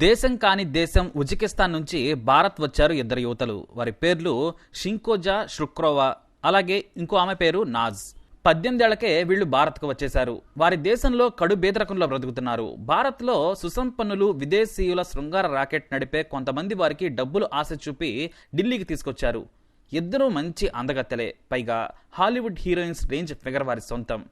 దేశం కాని దేశం ఉజ్బెకిస్తాన్ నుంచి భారత్ వచ్చారు ఇద్దరు యువతలు. వారి పేర్లు షింకోజా షుక్రోవా, అలాగే ఇంకో ఆమె పేరు నాజ్. 18 ఏళ్లకే వీళ్లు భారత్కు వచ్చేశారు. వారి దేశంలో కడు బేదరకంలో బ్రతుకుతున్నారు. భారత్లో సుసంపన్నులు విదేశీయుల శృంగార రాకెట్ నడిపే కొంతమంది వారికి డబ్బులు ఆశ చూపి ఢిల్లీకి తీసుకొచ్చారు. ఇద్దరూ మంచి అందగత్తెలే, పైగా హాలీవుడ్ హీరోయిన్స్ రేంజ్ ఫిగర్ వారి సొంతం.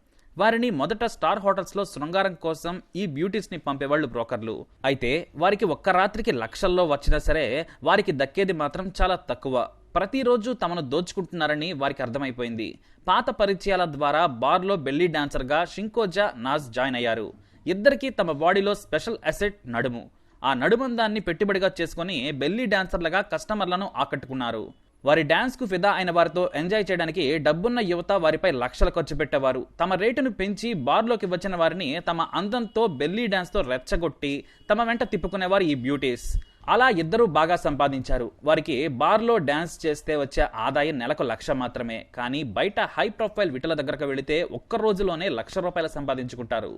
వారిని మొదట స్టార్ హోటల్స్లో శృంగారం కోసం ఈ బ్యూటీస్ని పంపేవాళ్లు బ్రోకర్లు. అయితే వారికి ఒక్క రాత్రికి లక్షల్లో వచ్చినా సరే వారికి దక్కేది మాత్రం చాలా తక్కువ. ప్రతిరోజు తమను దోచుకుంటున్నారని వారికి అర్థమైపోయింది. పాత పరిచయాల ద్వారా బార్లో బెల్లీ డాన్సర్గా షింకోజా, నాజ్ జాయిన్ అయ్యారు. ఇద్దరికీ తమ బాడీలో స్పెషల్ అసెట్ నడుము. ఆ నడుమందాన్ని పెట్టుబడిగా చేసుకుని బెల్లీ డాన్సర్లుగా కస్టమర్లను ఆకట్టుకున్నారు. వారి డాన్స్ కు ఫిదా అయిన వారితో ఎంజాయ్ చేయడానికి డబ్బున్న యువత వారిపై లక్షలు ఖర్చు పెట్టేవారు. తమ రేటును పెంచి బార్లోకి వచ్చిన వారిని తమ అందంతో బెల్లీ డాన్స్ తో రెచ్చగొట్టి తమ వెంట తిప్పుకునేవారు ఈ బ్యూటీస్. అలా ఇద్దరూ బాగా సంపాదించారు. వారికి బార్లో డాన్స్ చేస్తే వచ్చే ఆదాయం నెలకు 1,00,000 మాత్రమే. కానీ బయట హై ప్రొఫైల్ విటల దగ్గరకు వెళితే ఒక్క రోజులోనే ₹1,00,000 సంపాదించుకుంటారు.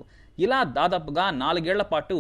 ఇలా దాదాపుగా 4 ఏళ్ల పాటు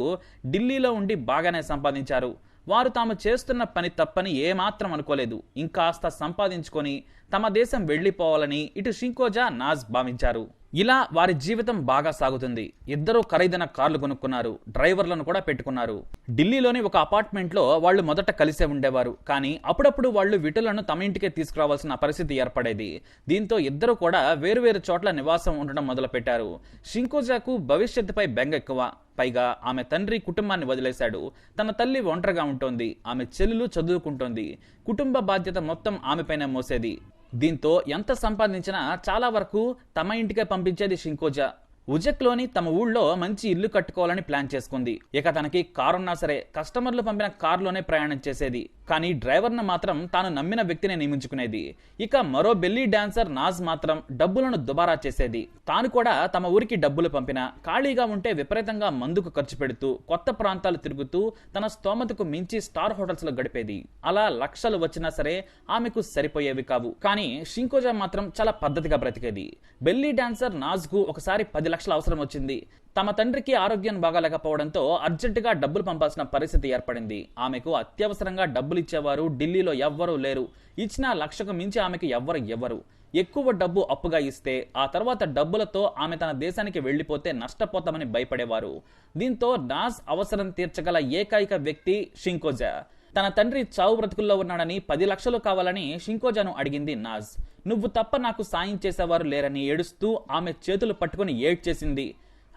ఢిల్లీలో ఉండి బాగానే సంపాదించారు. వారు తాము చేస్తున్న పని తప్పని ఏమాత్రం అనుకోలేదు. ఇంకాస్త సంపాదించుకొని తమ దేశం వెళ్లిపోవాలని ఇటు షింకోజా, నాజ్ భావించారు. ఇలా వారి జీవితం బాగా సాగుతుంది. ఇద్దరూ ఖరీదైన కార్లు కొనుక్కున్నారు, డ్రైవర్లను కూడా పెట్టుకున్నారు. ఢిల్లీలోని ఒక అపార్ట్మెంట్ లో వాళ్ళు మొదట కలిసే ఉండేవారు. కానీ అప్పుడప్పుడు వాళ్ళు విటులను తమ ఇంటికే తీసుకురావాల్సిన పరిస్థితి ఏర్పడేది. దీంతో ఇద్దరు కూడా వేరువేరు చోట్ల నివాసం ఉండడం మొదలు పెట్టారు. షింకోజాకు భవిష్యత్తుపై బెంగ ఎక్కువ. పైగా ఆమె తండ్రి కుటుంబాన్ని వదిలేశాడు. తన తల్లి ఒంటరిగా ఉంటోంది. ఆమె చెల్లెలు చదువుకుంటోంది. కుటుంబ బాధ్యత మొత్తం ఆమెపైనే మోసేది. దీంతో ఎంత సంపాదించినా చాలా వరకు తమ ఇంటికే పంపించేది షింకోజా. ఉజ్బెక్లోని తమ ఊళ్ళో మంచి ఇల్లు కట్టుకోవాలని ప్లాన్ చేసుకుంది. ఇక తనకి కారున్నా సరే కస్టమర్లు పంపిన కారులోనే ప్రయాణం చేసేది. కానీ డ్రైవర్ను మాత్రం తాను నమ్మిన వ్యక్తిని నియమించుకునేది. ఇక మరో బెల్లీ డాన్సర్ నాజ్ మాత్రం డబ్బులను దుబారా చేసేది. తాను కూడా తమ ఊరికి డబ్బులు పంపినా ఖాళీగా ఉంటే విపరీతంగా మందుకు ఖర్చు పెడుతూ కొత్త ప్రాంతాలు తిరుగుతూ తన స్తోమతకు మించి స్టార్ హోటల్స్ లో గడిపేది. అలా లక్షలు వచ్చినా సరే ఆమెకు సరిపోయేవి కావు. కానీ షింకోజా మాత్రం చాలా పద్ధతిగా బ్రతికేది. బెల్లీ డాన్సర్ నాజ్ కు ఒకసారి 10 లక్షల అవసరం వచ్చింది. తమ తండ్రికి ఆరోగ్యం బాగాలేకపోవడంతో అర్జెంటుగా డబ్బులు పంపాల్సిన పరిస్థితి ఏర్పడింది. ఆమెకు అత్యవసరంగా డబ్బులు ఇచ్చేవారు ఢిల్లీలో ఎవ్వరూ లేరు. ఇచ్చిన 1,00,000కు మించి ఆమెకు ఎవ్వరు. ఎక్కువ డబ్బు అప్పుగా ఇస్తే ఆ తర్వాత డబ్బులతో ఆమె తన దేశానికి వెళ్లిపోతే నష్టపోతామని భయపడేవారు. దీంతో నాజ్ అవసరం తీర్చగల ఏకైక వ్యక్తి షింకోజా. తన తండ్రి చావు బ్రతుకుల్లో ఉన్నాడని 10 లక్షలు కావాలని షింకోజాను అడిగింది నాజ్. నువ్వు తప్ప నాకు సాయం చేసేవారు లేరని ఏడుస్తూ ఆమె చేతులు పట్టుకుని ఏడ్చేసింది.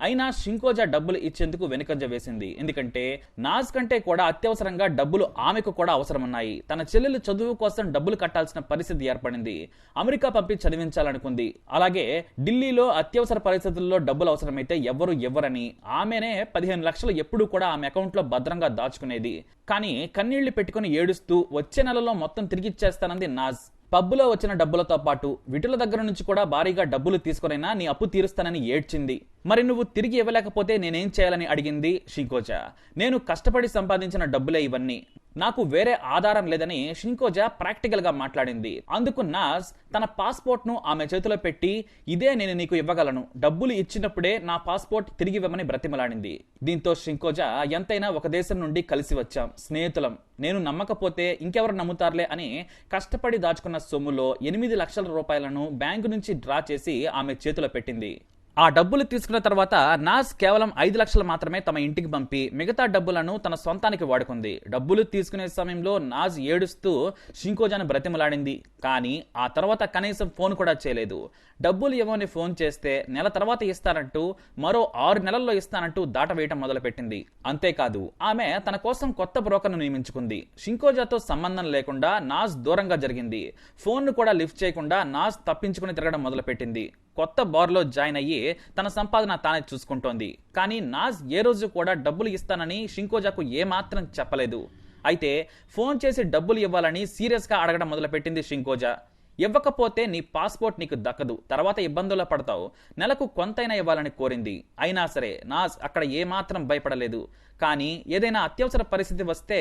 అయినా షింకోజా డబ్బులు ఇచ్చేందుకు వెనుకంజ వేసింది. ఎందుకంటే నాజ్ కంటే కూడా అత్యవసరంగా డబ్బులు ఆమెకు కూడా అవసరమున్నాయి. తన చెల్లెలు చదువు కోసం డబ్బులు కట్టాల్సిన పరిస్థితి ఏర్పడింది. అమెరికా పంపి చదివించాలనుకుంది. అలాగే ఢిల్లీలో అత్యవసర పరిస్థితుల్లో డబ్బులు అవసరమైతే ఎవ్వరని ఆమెనే 15 లక్షలు ఎప్పుడూ కూడా ఆమె అకౌంట్ లో భద్రంగా దాచుకునేది. కానీ కన్నీళ్లు పెట్టుకుని ఏడుస్తూ వచ్చే నెలలో మొత్తం తిరిగిచ్చేస్తానంది నాజ్. పబ్బులో వచ్చిన డబ్బులతో పాటు విటుల దగ్గర నుంచి కూడా భారీగా డబ్బులు తీసుకునైనా నీ అప్పు తీరుస్తానని ఏడ్చింది. మరి నువ్వు తిరిగి ఇవ్వలేకపోతే నేనేం చేయాలని అడిగింది షింకోజా. నేను కష్టపడి సంపాదించిన డబ్బులే ఇవన్నీ, నాకు వేరే ఆధారం లేదని షింకోజా ప్రాక్టికల్ గా మాట్లాడింది. అందుకు నాజ్ తన పాస్పోర్ట్ ను ఆమె చేతిలో పెట్టి ఇదే నేను నీకు ఇవ్వగలను, డబ్బులు ఇచ్చినప్పుడే నా పాస్పోర్ట్ తిరిగి ఇవ్వమని బ్రతిమలాడింది. దీంతో షింకోజా ఎంతైనా ఒక దేశం నుండి కలిసి వచ్చాం, స్నేహితులం, నేను నమ్మకపోతే ఇంకెవరు నమ్ముతారులే అని కష్టపడి దాచుకున్న సొమ్ములో 8 లక్షల రూపాయలను బ్యాంకు నుంచి డ్రా చేసి ఆమె చేతిలో పెట్టింది. ఆ డబ్బులు తీసుకున్న తర్వాత నాజ్ కేవలం 5 లక్షలు మాత్రమే తమ ఇంటికి పంపి మిగతా డబ్బులను తన సొంతానికి వాడుకుంది. డబ్బులు తీసుకునే సమయంలో నాజ్ ఏడుస్తూ షింకోజాను బ్రతిమలాడింది. కానీ ఆ తర్వాత కనీసం ఫోన్ కూడా చేయలేదు. డబ్బులు ఇవ్వని ఫోన్ చేస్తే నెల తర్వాత ఇస్తానంటూ, మరో 6 నెలల్లో ఇస్తానంటూ దాటవేయటం మొదలుపెట్టింది. అంతేకాదు ఆమె తన కోసం కొత్త బ్రోకర్ను నియమించుకుంది. షింకోజాతో సంబంధం లేకుండా నాజ్ దూరంగా జరిగింది. ఫోన్ ను కూడా లిఫ్ట్ చేయకుండా నాజ్ తప్పించుకుని తిరగడం మొదలుపెట్టింది. కొత్త బార్లో జాయిన్ అయ్యి తన సంపాదన తానే చూసుకుంటోంది. కానీ నాజ్ ఏ రోజు కూడా డబ్బులు ఇస్తానని షింకోజాకు ఏమాత్రం చెప్పలేదు. అయితే ఫోన్ చేసి డబ్బులు ఇవ్వాలని సీరియస్ గా అడగడం మొదలుపెట్టింది షింకోజా. ఇవ్వకపోతే నీ పాస్పోర్ట్ నీకు దక్కదు, తర్వాత ఇబ్బందుల్లో పడతావు, నెలకు కొంతైనా ఇవ్వాలని కోరింది. అయినా సరే నాజ్ అక్కడ ఏమాత్రం భయపడలేదు. కానీ ఏదైనా అత్యవసర పరిస్థితి వస్తే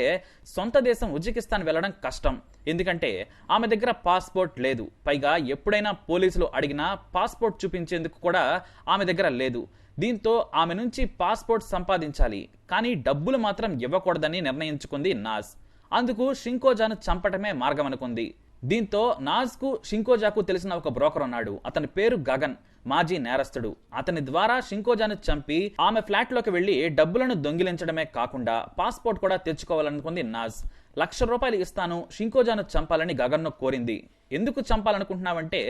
సొంత దేశం ఉజ్బెకిస్తాన్ వెళ్లడం కష్టం. ఎందుకంటే ఆమె దగ్గర పాస్పోర్ట్ లేదు. పైగా ఎప్పుడైనా పోలీసులు అడిగినా పాస్పోర్ట్ చూపించేందుకు కూడా ఆమె దగ్గర లేదు. దీంతో ఆమె నుంచి పాస్పోర్ట్ సంపాదించాలి, కానీ డబ్బులు మాత్రం ఇవ్వకూడదని నిర్ణయించుకుంది నాజ్. అందుకు షింకోజాను చంపటమే మార్గం అనుకుంది. దీంతో నాజ్కు షింకోజాకు తెలిసిన ఒక బ్రోకర్ ఉన్నాడు. అతని పేరు గగన్, మాజీ నేరస్తుడు. అతని ద్వారా షింకోజాను చంపి ఆమె ఫ్లాట్ లోకి వెళ్లి డబ్బులను దొంగిలించడమే కాకుండా పాస్పోర్ట్ కూడా తెచ్చుకోవాలనుకుంది నాజ్. ₹1,00,000 ఇస్తాను, షింకోజాను చంపాలని గగన్ను కోరింది. ఎందుకు చంపాలనుకుంటున్నావంటే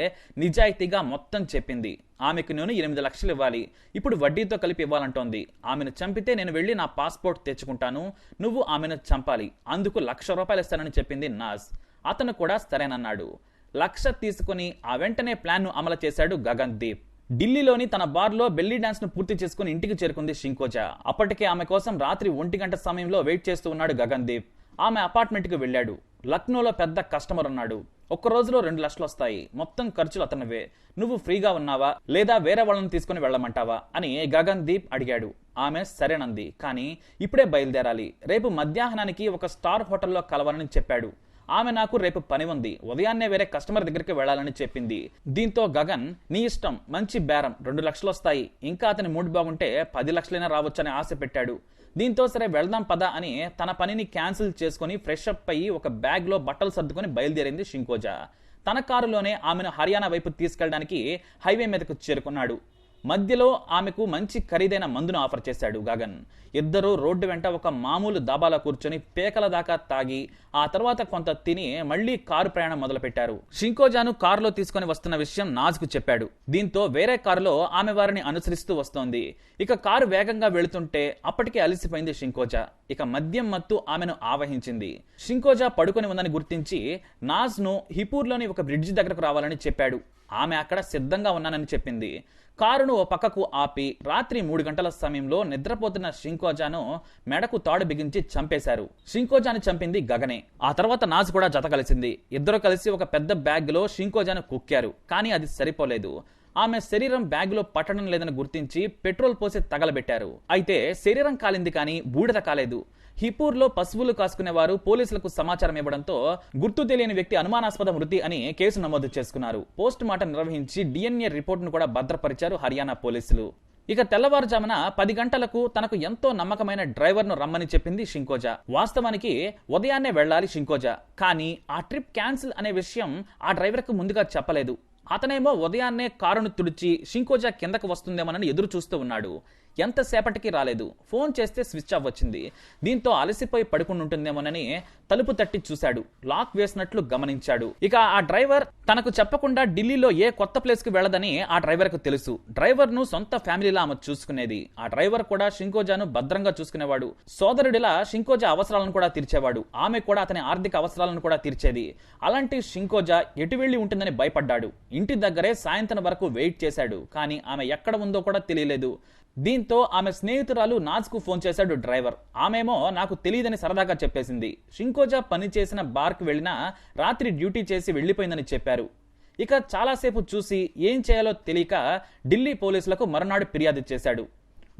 నిజాయితీగా మొత్తం చెప్పింది. ఆమెకు నేను 8 లక్షలు ఇవ్వాలి, ఇప్పుడు వడ్డీతో కలిపి ఇవ్వాలంటోంది. ఆమెను చంపితే నేను వెళ్లి నా పాస్పోర్ట్ తెచ్చుకుంటాను, నువ్వు ఆమెను చంపాలి, అందుకు ₹1,00,000 ఇస్తానని చెప్పింది నాజ్. అతను కూడా సరేనన్నాడు. 1,00,000 తీసుకుని ఆ వెంటనే ప్లాన్ ను అమలు చేశాడు గగన్ దీప్. ఢిల్లీలోని తన బార్లో బెల్లీ డాన్స్ ను పూర్తి చేసుకుని ఇంటికి చేరుకుంది షింకోజా. అప్పటికే ఆమె కోసం రాత్రి 1 గంట సమయంలో వెయిట్ చేస్తూ ఉన్నాడు గగన్ దీప్. ఆమె అపార్ట్మెంట్ కి వెళ్లాడు. లక్నోలో పెద్ద కస్టమర్ ఉన్నాడు. ఒక్క రోజులో 2 లక్షలు వస్తాయి, మొత్తం ఖర్చులు అతనివే, నువ్వు ఫ్రీగా ఉన్నావా లేదా వేరే వాళ్ళని తీసుకుని వెళ్ళమంటావా అని గగన్ దీప్ అడిగాడు. ఆమె సరేనంది. కానీ ఇప్పుడే బయలుదేరాలి, రేపు మధ్యాహ్నానికి ఒక స్టార్ హోటల్లో కలవాలని చెప్పాడు. ఆమె నాకు రేపు పని ఉంది, ఉదయాన్నే వేరే కస్టమర్ దగ్గరికి వెళ్లాలని చెప్పింది. దీంతో గగన్ నీ ఇష్టం, మంచి బేరం, 2 లక్షలు వస్తాయి, ఇంకా అతని మూడ్ బాగుంటే 10 లక్షలైనా రావచ్చని ఆశ పెట్టాడు. దీంతో సరే వెళ్దాం పద అని తన పనిని క్యాన్సిల్ చేసుకుని ఫ్రెష్ అప్ అయ్యి ఒక బ్యాగ్ లో బట్టలు సర్దుకొని బయలుదేరింది షింకోజా. తన కారులోనే ఆమెను హర్యానా వైపు తీసుకెళ్లడానికి హైవే మీదకు చేరుకున్నాడు. మధ్యలో ఆమెకు మంచి ఖరీదైన మందును ఆఫర్ చేశాడు గగన్. ఇద్దరు రోడ్డు వెంట ఒక మామూలు దాబాలో కూర్చొని పేకల దాకా తాగి ఆ తర్వాత కొంత తిని మళ్లీ కారు ప్రయాణం మొదలుపెట్టారు. షింకోజాను కారులో తీసుకుని వస్తున్న విషయం నాజ్కు చెప్పాడు. దీంతో వేరే కారులో ఆమె వారిని అనుసరిస్తూ వస్తోంది. ఇక కారు వేగంగా వెళుతుంటే అప్పటికే అలసిపోయింది షింకోజా. ఇక మద్యం మత్తు ఆమెను ఆవహించింది. షింకోజా పడుకొని ఉందని గుర్తించి నాజ్ ను హిపూర్లోని ఒక బ్రిడ్జి దగ్గరకు రావాలని చెప్పాడు. ఆమె అక్కడ సిద్ధంగా ఉన్నానని చెప్పింది. కారును ఓ పక్కకు ఆపి రాత్రి 3 గంటల సమయంలో నిద్రపోతున్న షింకోజాను మెడకు తాడు బిగించి చంపేశారు. షింకోజాను చంపింది గగనే. ఆ తర్వాత నాజ్ కూడా జత కలిసింది. ఇద్దరు కలిసి ఒక పెద్ద బ్యాగ్ లో షింకోజాను కుక్కారు. కానీ అది సరిపోలేదు. ఆమె శరీరం బ్యాగ్ లో పట్టడం లేదని గుర్తించి పెట్రోల్ పోసి తగలబెట్టారు. అయితే శరీరం కాలింది కానీ బూడిద కాలేదు. హిపూర్లో పశువులు కాసుకునేవారు పోలీసులకు సమాచారం ఇవ్వడంతో గుర్తు తెలియని వ్యక్తి అనుమానాస్పద మృతి అని కేసు నమోదు చేసుకున్నారు. పోస్ట్ మార్టం నిర్వహించి DNA రిపోర్టును కూడా భద్రపరిచారు హర్యానా పోలీసులు. ఇక తెల్లవారుజామున 10 గంటలకు తనకు ఎంతో నమ్మకమైన డ్రైవర్ ను రమ్మని చెప్పింది షింకోజా. వాస్తవానికి ఉదయాన్నే వెళ్లాలి షింకోజా, కానీ ఆ ట్రిప్ క్యాన్సిల్ అనే విషయం ఆ డ్రైవర్ కు ముందుగా చెప్పలేదు. అతనేమో ఉదయాన్నే కారును తుడిచి షింకోజా కిందకు వస్తుందేమోనని ఎదురు చూస్తూ ఉన్నాడు. ఎంతసేపటికి రాలేదు. ఫోన్ చేస్తే స్విచ్ ఆఫ్ వచ్చింది. దీంతో అలసిపోయి పడుకుని ఉంటుందేమోనని తలుపు తట్టి చూశాడు. లాక్ వేసినట్లు గమనించాడు. ఇక ఆ డ్రైవర్ తనకు చెప్పకుండా ఢిల్లీలో ఏ కొత్త ప్లేస్ కి వెళ్లదని ఆ డ్రైవర్ కు తెలుసు. డ్రైవర్ ను సొంత ఫ్యామిలీలా ఆమె చూసుకునేది. ఆ డ్రైవర్ కూడా షింకోజాను భద్రంగా చూసుకునేవాడు. సోదరుడిలా షింకోజా అవసరాలను కూడా తీర్చేవాడు. ఆమె కూడా అతని ఆర్థిక అవసరాలను కూడా తీర్చేది. అలాంటి షింకోజా ఎటు వెళ్లి ఉంటుందని భయపడ్డాడు. ఇంటి దగ్గరే సాయంత్రం వరకు వెయిట్ చేశాడు. కానీ ఆమె ఎక్కడ ఉందో కూడా తెలియలేదు. దీంతో ఆమె స్నేహితురాలు నాజ్ కు ఫోన్ చేశాడు డ్రైవర్. ఆమెమో నాకు తెలియదని సరదాగా చెప్పేసింది. షింకోజా పనిచేసిన బార్ కు వెళ్లినా రాత్రి డ్యూటీ చేసి వెళ్లిపోయిందని చెప్పారు. ఇక చాలాసేపు చూసి ఏం చేయాలో తెలియక ఢిల్లీ పోలీసులకు మరునాడు ఫిర్యాదు చేశాడు.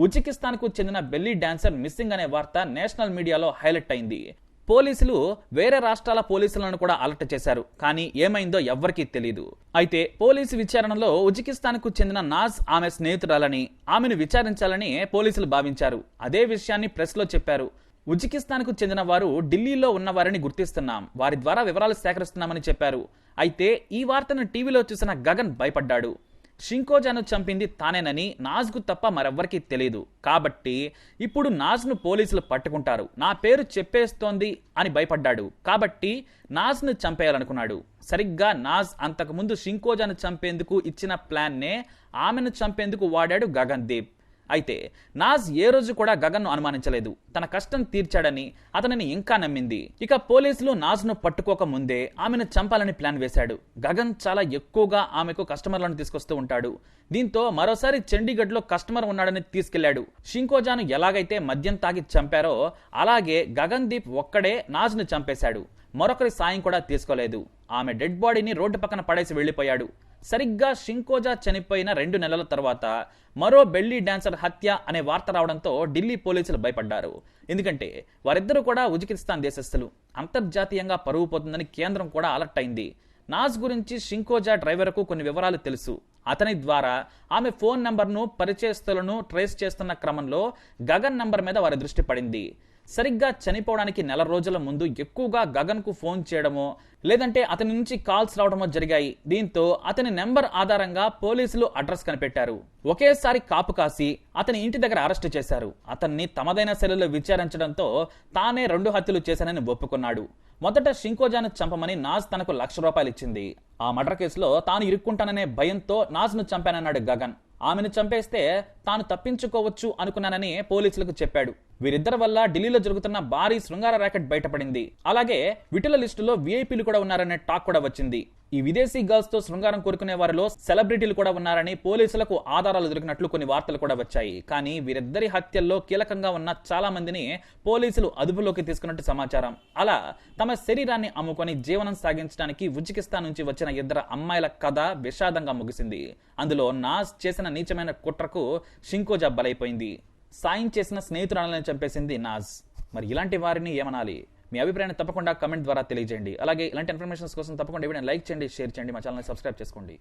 ఉజ్బెకిస్తాన్ కు చెందిన బెల్లీ డాన్సర్ మిస్సింగ్ అనే వార్త నేషనల్ మీడియాలో హైలైట్ అయింది. పోలీసులు వేరే రాష్ట్రాల పోలీసులను కూడా అలర్ట్ చేశారు. కానీ ఏమైందో ఎవ్వరికీ తెలియదు. అయితే పోలీసు విచారణలో ఉజ్బెకిస్తాన్ కు చెందిన నాజ్ ఆమె స్నేహితురాలని, ఆమెను విచారించాలని పోలీసులు భావించారు. అదే విషయాన్ని ప్రెస్ లో చెప్పారు. ఉజ్బెకిస్తాన్ కు చెందిన వారు ఢిల్లీలో ఉన్న వారిని గుర్తిస్తున్నాం, వారి ద్వారా వివరాలు సేకరిస్తున్నామని చెప్పారు. అయితే ఈ వార్తను టీవీలో చూసిన గగన్ భయపడ్డాడు. షింకోజాను చంపింది తానేనని నాజ్కు తప్ప మరెవ్వరికీ తెలియదు. కాబట్టి ఇప్పుడు నాజ్ను పోలీసులు పట్టుకుంటారు, నా పేరు చెప్పేస్తోంది అని భయపడ్డాడు. కాబట్టి నాజ్ను చంపేయాలనుకున్నాడు. సరిగ్గా నాజ్ అంతకుముందు షింకోజాను చంపేందుకు ఇచ్చిన ప్లాన్నే ఆమెను చంపేందుకు వాడాడు గగన్ దీప్. అయితే నాజ్ ఏ రోజు కూడా గగన్ ను అనుమానించలేదు. తన కష్టం తీర్చాడని అతనిని ఇంకా నమ్మింది. ఇక పోలీసులు నాజ్ ను పట్టుకోక ముందే ఆమెను చంపాలని ప్లాన్ వేశాడు. గగన్ చాలా ఎక్కువగా ఆమెకు కస్టమర్లను తీసుకొస్తూ ఉంటాడు. దీంతో మరోసారి చండీగఢ్ లో కస్టమర్ ఉన్నాడని తీసుకెళ్లాడు. షింకోజాను ఎలాగైతే మద్యం తాగి చంపారో అలాగే గగన్ దీప్ ఒక్కడే నాజ్ ను చంపేశాడు. మరొకరి సాయం కూడా తీసుకోలేదు. ఆమె డెడ్ బాడీని రోడ్డు పక్కన పడేసి వెళ్లిపోయాడు. సరిగ్గా షింకోజా చనిపోయిన 2 నెలల తర్వాత మరో బెల్లీ డాన్సర్ హత్య అనే వార్త రావడంతో ఢిల్లీ పోలీసులు భయపడ్డారు. ఎందుకంటే వారిద్దరూ కూడా ఉజ్బెకిస్తాన్ దేశస్థులు. అంతర్జాతీయంగా పరువు పోతుందని కేంద్రం కూడా అలర్ట్ అయింది. నాజ్ గురించి షింకోజా డ్రైవర్కు కొన్ని వివరాలు తెలుసు. అతని ద్వారా ఆమె ఫోన్ నంబర్ను పరిచయస్తులను ట్రేస్ చేస్తున్న క్రమంలో గగన్ నంబర్ మీద వారి దృష్టి పడింది. సరిగ్గా చనిపోవడానికి నెల రోజుల ముందు ఎక్కువగా గగన్ కు ఫోన్ చేయడమో లేదంటే అతని నుంచి కాల్స్ రావడమో జరిగాయి. దీంతో అతని నెంబర్ ఆధారంగా పోలీసులు అడ్రస్ కనిపెట్టారు. ఒకేసారి కాపు కాసి అతని ఇంటి దగ్గర అరెస్టు చేశారు. అతన్ని తమదైన శైలిలో విచారించడంతో తానే 2 హత్యలు చేశానని ఒప్పుకున్నాడు. మొదట షింకోజాను చంపమని నాజ్ తనకు ₹1,00,000 ఇచ్చింది. ఆ మర్డర్ కేసులో తాను ఇరుక్కుంటాననే భయంతో నాజ్ను చంపానన్నాడు గగన్. ఆమెను చంపేస్తే తాను తప్పించుకోవచ్చు అనుకున్నానని పోలీసులకు చెప్పాడు. వీరిద్దరి వల్ల ఢిల్లీలో జరుగుతున్న భారీ శృంగార ర్యాకెట్ బయటపడింది. అలాగే విటుల లిస్టులో వీఐపీలు కూడా ఉన్నారనే టాక్ కూడా వచ్చింది. ఈ విదేశీ గర్ల్స్ తో శృంగారం కోరుకునే వారిలో సెలబ్రిటీలు కూడా ఉన్నారని పోలీసులకు ఆధారాలు దొరికినట్లు కొన్ని వార్తలు కూడా వచ్చాయి. కానీ వీరిద్దరి హత్యల్లో కీలకంగా ఉన్న చాలా మందిని పోలీసులు అదుపులోకి తీసుకున్నట్టు సమాచారం. అలా తమ శరీరాన్ని అమ్ముకొని జీవనం సాగించడానికి ఉజ్బెకిస్తాన్ నుంచి వచ్చిన 2 అమ్మాయిల కథ విషాదంగా ముగిసింది. అందులో నాజ్ చేసిన నీచమైన కుట్రకు షింకోజా బలైపోయింది. సాయం చేసిన స్నేహితురాలను చంపేసింది నాజ్. మరి ఇలాంటి వారిని ఏమనాలి? మీ అభిప్రాయాన్ని తప్పకుండా కమెంట్ ద్వారా తెలియజేయండి. అలాగే ఇలాంటి ఇన్ఫర్మేషన్స్ కోసం తప్పకుండా వీడియోని లైక్ చేయండి, షేర్ చేయండి, మా ఛానల్ని సబ్స్క్రైబ్ చేసుకోండి.